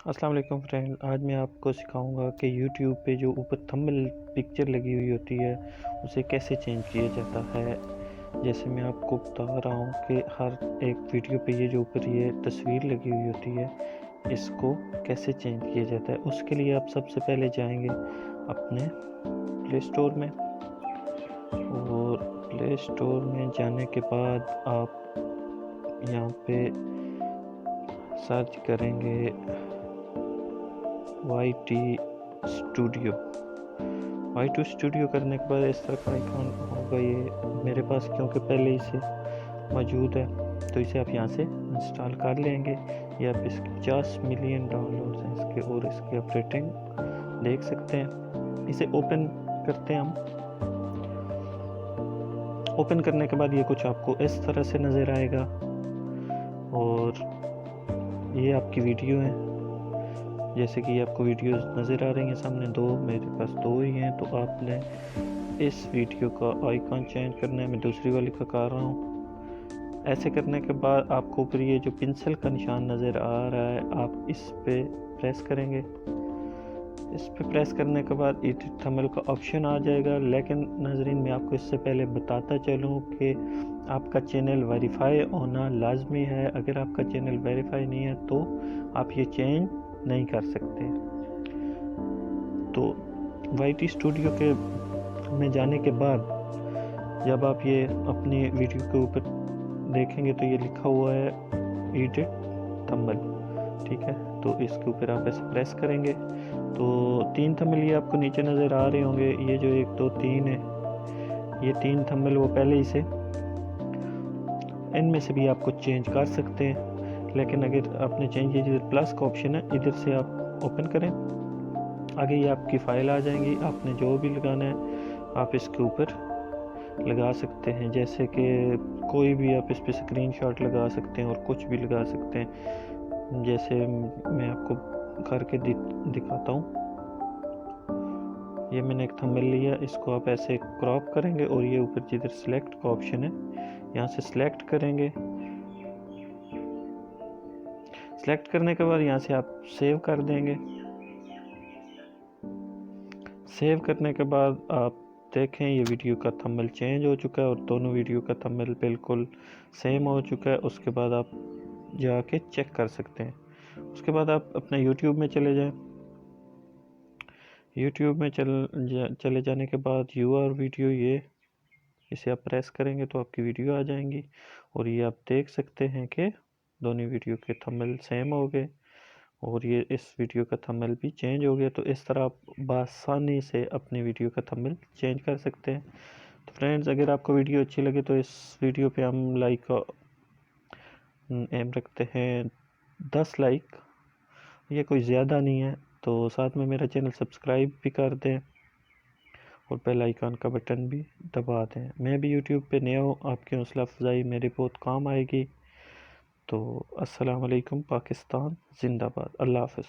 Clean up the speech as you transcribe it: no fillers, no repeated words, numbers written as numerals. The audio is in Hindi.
अस्सलाम वालेकुम फ्रेंड, आज मैं आपको सिखाऊंगा कि YouTube पे जो ऊपर थंबनेल पिक्चर लगी हुई होती है उसे कैसे चेंज किया जाता है। जैसे मैं आपको बता रहा हूँ कि हर एक वीडियो पे ये जो ऊपर ये तस्वीर लगी हुई होती है इसको कैसे चेंज किया जाता है। उसके लिए आप सबसे पहले जाएंगे अपने प्ले स्टोर में, और प्ले स्टोर में जाने के बाद आप यहाँ पे सर्च करेंगे YT स्टूडियो। YT स्टूडियो करने के बाद इस तरह का आइकॉन होगा। ये मेरे पास क्योंकि पहले ही से मौजूद है तो इसे आप यहाँ से इंस्टॉल कर लेंगे। ये आप इसके 50 मिलियन डाउनलोड्स हैं इसके, और इसकी आप रेटिंग देख सकते हैं। इसे ओपन करते हैं हम। ओपन करने के बाद ये कुछ आपको इस तरह से नज़र आएगा, और ये आपकी वीडियो है। जैसे कि आपको वीडियोस नज़र आ रही हैं सामने, दो मेरे पास दो ही हैं, तो आपने इस वीडियो का आइकॉन चेंज करना है। मैं दूसरी वाली का कर रहा हूँ। ऐसे करने के बाद आपको ऊपर ये जो पेंसिल का निशान नज़र आ रहा है, आप इस पे प्रेस करेंगे। इस पे प्रेस करने के बाद एडिट थंबनेल का ऑप्शन आ जाएगा। लेकिन नाज़रीन, मैं आपको इससे पहले बताता चलूँ कि आपका चैनल वेरीफाई होना लाजमी है। अगर आपका चैनल वेरीफाई नहीं है तो आप ये चेंज नहीं कर सकते। तो YT स्टूडियो के में जाने के बाद जब आप ये अपनी वीडियो के ऊपर देखेंगे तो ये लिखा हुआ है एडिट थंबनेल, ठीक है। तो इसके ऊपर आप ऐसे प्रेस करेंगे तो 3 थंबनेल ये आपको नीचे नज़र आ रहे होंगे। ये जो 1 2 3 है, ये 3 थंबनेल वो पहले ही से, इनमें से भी आपको चेंज कर सकते हैं। लेकिन अगर आपने चेंज किया, इधर प्लस का ऑप्शन है, इधर से आप ओपन करें। आगे ये आपकी फ़ाइल आ जाएंगी। आपने जो भी लगाना है आप इसके ऊपर लगा सकते हैं। जैसे कि कोई भी आप इस पर स्क्रीनशॉट लगा सकते हैं और कुछ भी लगा सकते हैं। जैसे मैं आपको करके दिखाता हूँ। ये मैंने एक थंबनेल लिया, इसको आप ऐसे क्रॉप करेंगे और ये ऊपर जिधर सेलेक्ट का ऑप्शन है यहाँ से सेलेक्ट करेंगे। सेलेक्ट करने के बाद यहाँ से आप सेव कर देंगे। सेव करने के बाद आप देखें ये वीडियो का थंबनेल चेंज हो चुका है और दोनों वीडियो का थंबनेल बिल्कुल सेम हो चुका है। उसके बाद आप जाके चेक कर सकते हैं। उसके बाद आप अपने YouTube में चले जाएं। YouTube में चले जाने के बाद यूआर वीडियो, ये इसे आप प्रेस करेंगे तो आपकी वीडियो आ जाएंगी, और ये आप देख सकते हैं कि दोनों वीडियो के थंबनेल सेम हो गए और ये इस वीडियो का थंबनेल भी चेंज हो गया। तो इस तरह आप बआसानी से अपनी वीडियो का थंबनेल चेंज कर सकते हैं। तो फ्रेंड्स, अगर आपको वीडियो अच्छी लगे तो इस वीडियो पे हम लाइक का एम रखते हैं 10 लाइक, ये कोई ज़्यादा नहीं है। तो साथ में मेरा चैनल सब्सक्राइब भी कर दें और बेल आइकन का बटन भी दबा दें। मैं भी YouTube पे नया हूँ, आपकी हौसला अफजाई मेरे बहुत काम आएगी। तो अस्सलाम वालेकुम, पाकिस्तान जिंदाबाद, अल्लाह हाफ़िज़।